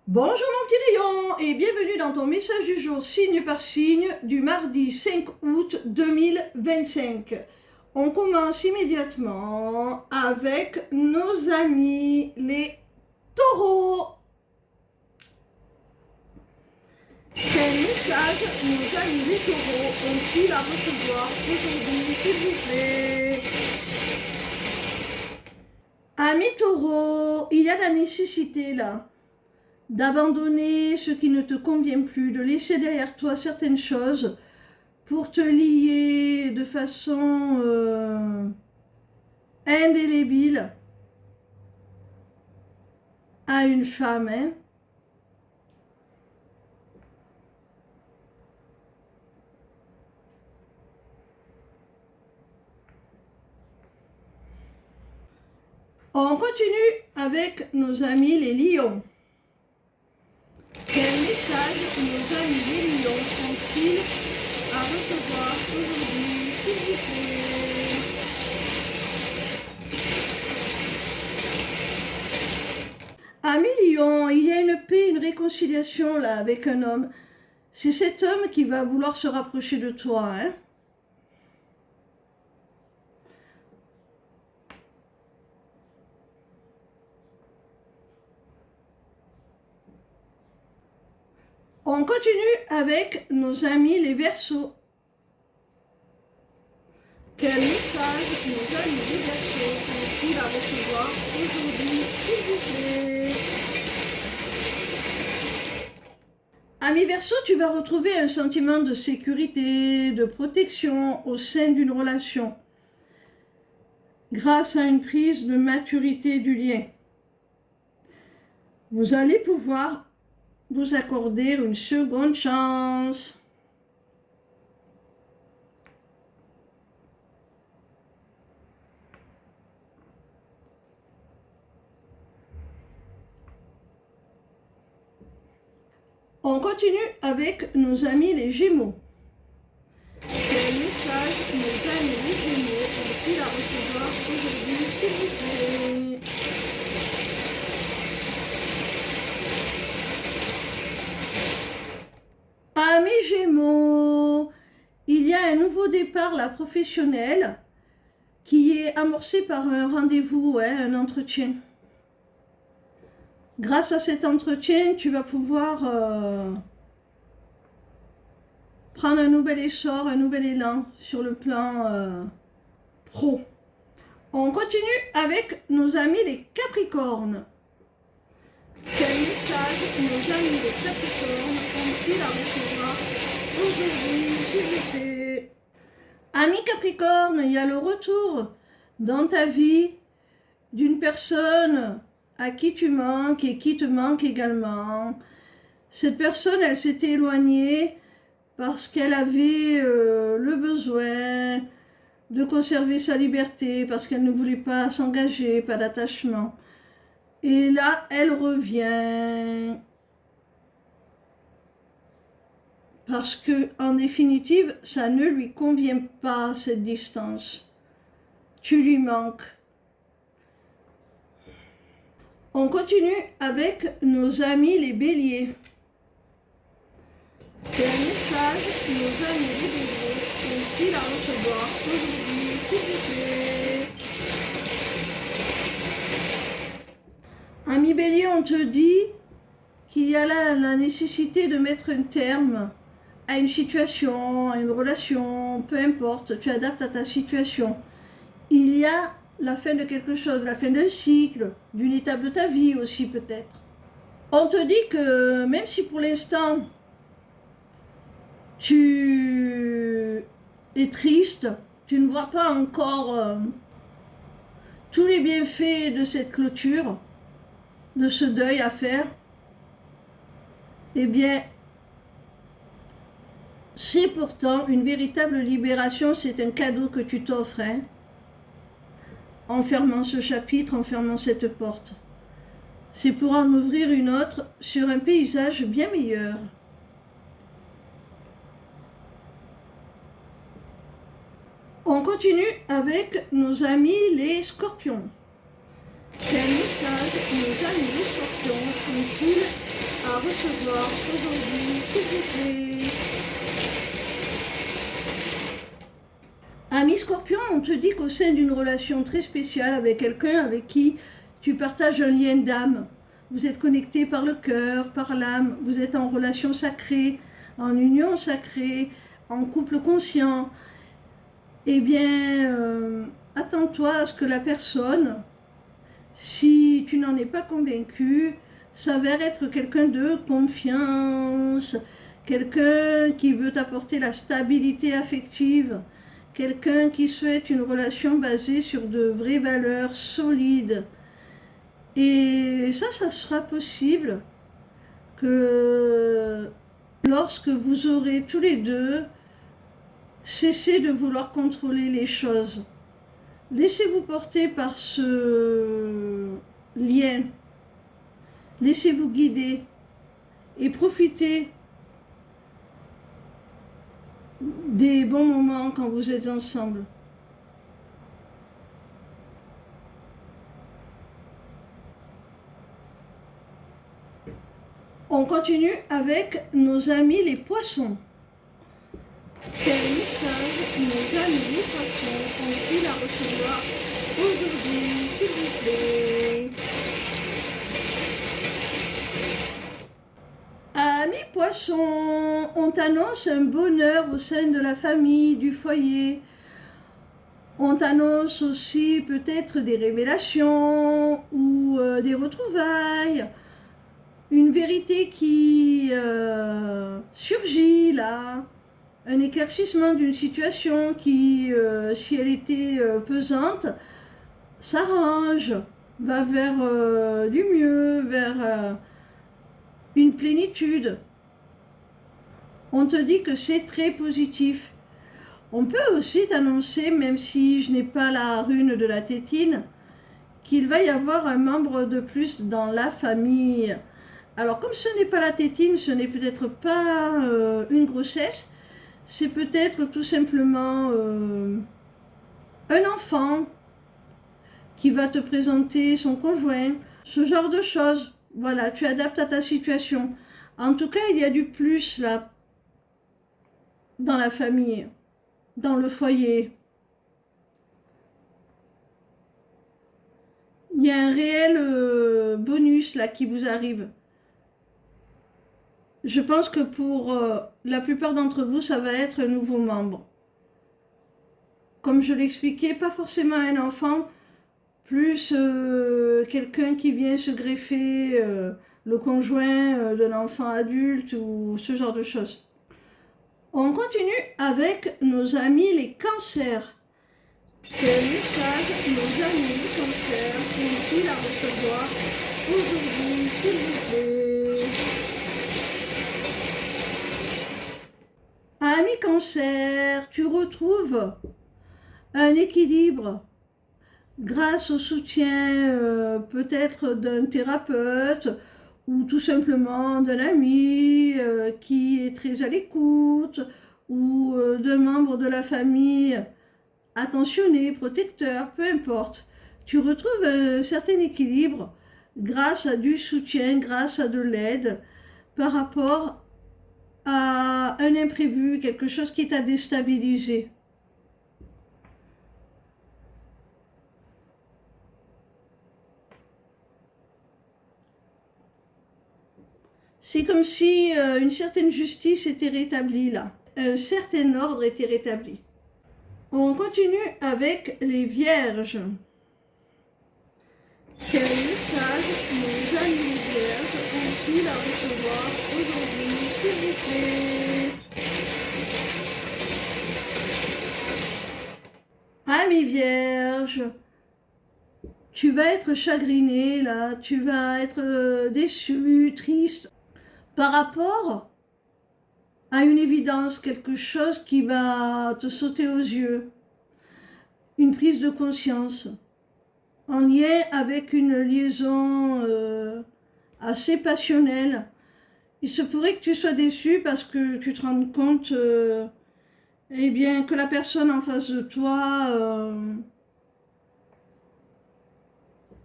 Bonjour mon petit rayon et bienvenue dans ton message du jour signe par signe du mardi 5 août 2025. On commence immédiatement avec nos amis les taureaux. Quel message nos amis les taureaux ont-ils à recevoir aujourd'hui, s'il vous plaît? Amis taureaux, il y a la nécessité là d'abandonner ce qui ne te convient plus, de laisser derrière toi certaines choses pour te lier de façon indélébile à une femme. On continue avec nos amis les lions. Quel message nos amis les lions ont-ils à recevoir aujourd'hui, s'il vous plaît? Amis lions, il y a une paix, une réconciliation là avec un homme. C'est cet homme qui va vouloir se rapprocher de toi. On continue avec nos amis les Verseaux. Quel message nos amis les Verseaux ont-ils à recevoir aujourd'hui, s'il vous plaît? Ami Verseau, tu vas retrouver un sentiment de sécurité, de protection au sein d'une relation grâce à une prise de maturité du lien. Vous allez pouvoir vous accorder une seconde chance. On continue avec nos amis les Gémeaux. Quel message nos amis les Gémeaux ont-ils à recevoir aujourd'hui, s'il vous plaît? Amis Gémeaux, il y a un nouveau départ là, professionnel qui est amorcé par un rendez-vous, un entretien. Grâce à cet entretien, tu vas pouvoir prendre un nouvel essor, un nouvel élan sur le plan pro. On continue avec nos amis les Capricornes. Quel message nos amis les Capricornes ont-ils à recevoir aujourd'hui, s'il vous plaît? Amis Capricorne, il y a le retour dans ta vie d'une personne à qui tu manques et qui te manque également. Cette personne, elle s'était éloignée parce qu'elle avait le besoin de conserver sa liberté, parce qu'elle ne voulait pas s'engager, pas d'attachement. Et là, elle revient. Parce que, en définitive, ça ne lui convient pas, cette distance. Tu lui manques. On continue avec nos amis les béliers. Quel message nos amis les béliers ont-ils à recevoir aujourd'hui, s'il vous plaît? Ami bélier, on te dit qu'il y a là la nécessité de mettre un terme à une situation, à une relation, peu importe, tu adaptes à ta situation. Il y a la fin de quelque chose, la fin d'un cycle, d'une étape de ta vie aussi peut-être. On te dit que même si pour l'instant tu es triste, tu ne vois pas encore tous les bienfaits de cette clôture, de ce deuil à faire, eh bien, c'est pourtant une véritable libération, c'est un cadeau que tu t'offres, en fermant ce chapitre, en fermant cette porte. C'est pour en ouvrir une autre sur un paysage bien meilleur. On continue avec nos amis les scorpions. Quel message nos amis les scorpions ont-ils à recevoir aujourd'hui, s'il vous plaît. Ami Scorpion, on te dit qu'au sein d'une relation très spéciale avec quelqu'un avec qui tu partages un lien d'âme, vous êtes connecté par le cœur, par l'âme, vous êtes en relation sacrée, en union sacrée, en couple conscient, eh bien, attends-toi à ce que la personne, si tu n'en es pas convaincu, s'avère être quelqu'un de confiance, quelqu'un qui veut t'apporter la stabilité affective, quelqu'un qui souhaite une relation basée sur de vraies valeurs solides. Et ça sera possible que lorsque vous aurez tous les deux cessé de vouloir contrôler les choses. Laissez-vous porter par ce lien. Laissez-vous guider et profitez des bons moments quand vous êtes ensemble. On continue avec nos amis les poissons. Quel message nos amis les poissons ont-ils à recevoir aujourd'hui, s'il vous plaît? Amis poissons, on t'annonce un bonheur au sein de la famille, du foyer. On t'annonce aussi peut-être des révélations ou des retrouvailles. Une vérité qui surgit là, un éclaircissement d'une situation qui, si elle était pesante, s'arrange, va vers du mieux, vers une plénitude. On te dit que c'est très positif. On peut aussi t'annoncer, même si je n'ai pas la rune de la tétine, qu'il va y avoir un membre de plus dans la famille. Alors, comme ce n'est pas la tétine, ce n'est peut-être pas une grossesse, c'est peut-être tout simplement un enfant qui va te présenter son conjoint, ce genre de choses. Voilà, tu adaptes à ta situation. En tout cas, il y a du plus là, dans la famille, dans le foyer. Il y a un réel bonus là qui vous arrive. Je pense que pour la plupart d'entre vous, ça va être un nouveau membre. Comme je l'expliquais, pas forcément un enfant, plus quelqu'un qui vient se greffer le conjoint de l'enfant adulte ou ce genre de choses. On continue avec nos amis les cancers. Quel message nos amis les cancers ont-ils à recevoir aujourd'hui, s'il vous plaît? Ami cancer, tu retrouves un équilibre grâce au soutien peut-être d'un thérapeute ou tout simplement d'un ami qui est très à l'écoute ou d'un membre de la famille attentionné, protecteur, peu importe. Tu retrouves un certain équilibre grâce à du soutien, grâce à de l'aide par rapport à un imprévu, quelque chose qui t'a déstabilisé. C'est comme si une certaine justice était rétablie là. Un certain ordre était rétabli. On continue avec les vierges. Quel message nos amis les vierges ont-ils à recevoir aujourd'hui, s'il vous plaît? Amis vierges, tu vas être chagriné là, tu vas être déçu, triste par rapport à une évidence, quelque chose qui va te sauter aux yeux, une prise de conscience, en lien avec une liaison assez passionnelle. Il se pourrait que tu sois déçu parce que tu te rendes compte eh bien, que la personne en face de toi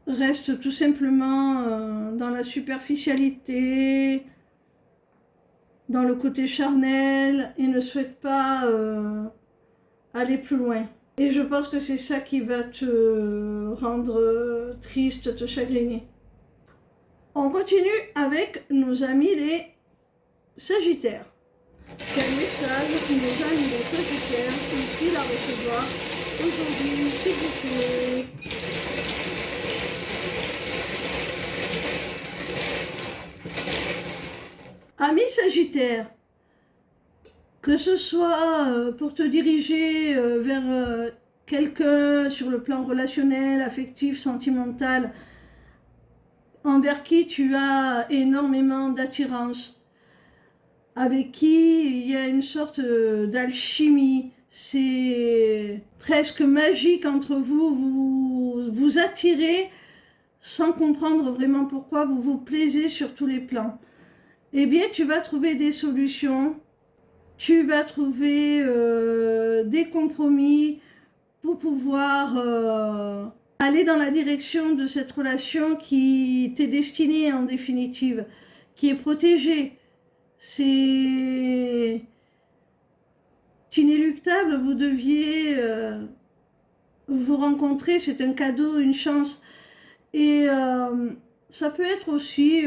reste tout simplement dans la superficialité, dans le côté charnel et ne souhaitent pas aller plus loin. Et je pense que c'est ça qui va te rendre triste, te chagriner. On continue avec nos amis les Sagittaires. Quel message nos amis les Sagittaires ont-ils à recevoir aujourd'hui, s'il vous plaît? Amis Sagittaires, que ce soit pour te diriger vers quelqu'un sur le plan relationnel, affectif, sentimental, envers qui tu as énormément d'attirance, avec qui il y a une sorte d'alchimie, c'est presque magique entre vous, vous attirez sans comprendre vraiment pourquoi, vous vous plaisez sur tous les plans. Eh bien, tu vas trouver des solutions, tu vas trouver des compromis pour pouvoir aller dans la direction de cette relation qui t'est destinée en définitive, qui est protégée. C'est inéluctable, vous deviez vous rencontrer, c'est un cadeau, une chance. Et ça peut être aussi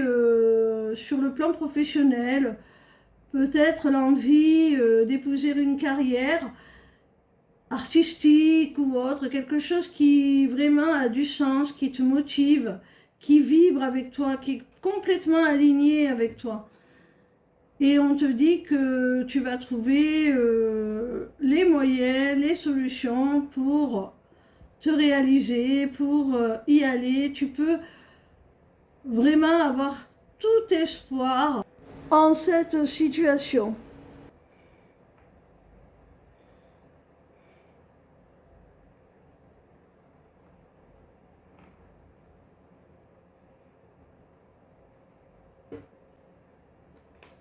sur le plan professionnel, peut-être l'envie d'épouser une carrière artistique ou autre, quelque chose qui vraiment a du sens, qui te motive, qui vibre avec toi, qui est complètement aligné avec toi. Et on te dit que tu vas trouver les moyens, les solutions pour te réaliser, pour y aller. Tu peux vraiment avoir tout espoir en cette situation.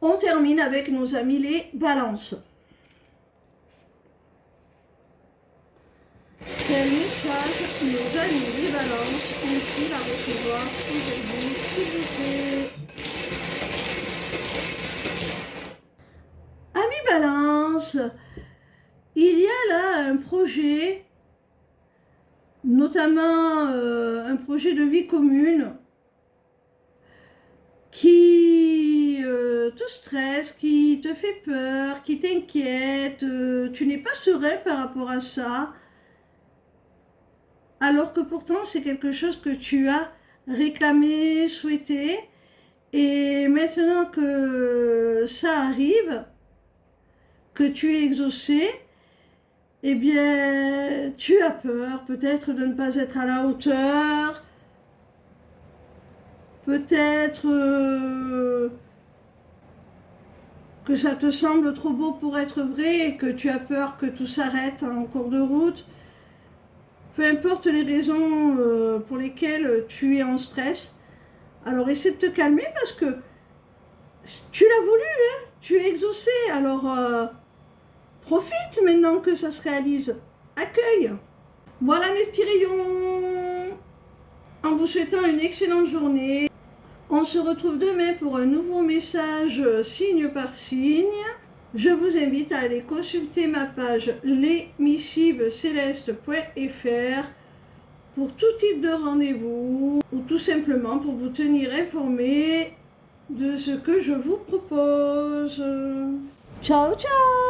On termine avec nos amis les balances. Quel message nos amis les balances ont-ils à recevoir aujourd'hui, s'il vous plaît? Amis balance, il y a là un projet, notamment un projet de vie commune, qui te stresse, qui te fait peur, qui t'inquiète, tu n'es pas serein par rapport à ça, alors que pourtant c'est quelque chose que tu as réclamé, souhaité, et maintenant que ça arrive, que tu es exaucé, eh bien tu as peur peut-être de ne pas être à la hauteur, peut-être que ça te semble trop beau pour être vrai et que tu as peur que tout s'arrête en cours de route. Peu importe les raisons pour lesquelles tu es en stress, alors essaie de te calmer parce que tu l'as voulu, hein, tu es exaucé, alors profite maintenant que ça se réalise. Accueille. Voilà mes petits rayons. En vous souhaitant une excellente journée. On se retrouve demain pour un nouveau message signe par signe. Je vous invite à aller consulter ma page lesmissivescelestes.fr pour tout type de rendez-vous ou tout simplement pour vous tenir informé de ce que je vous propose. Ciao, ciao!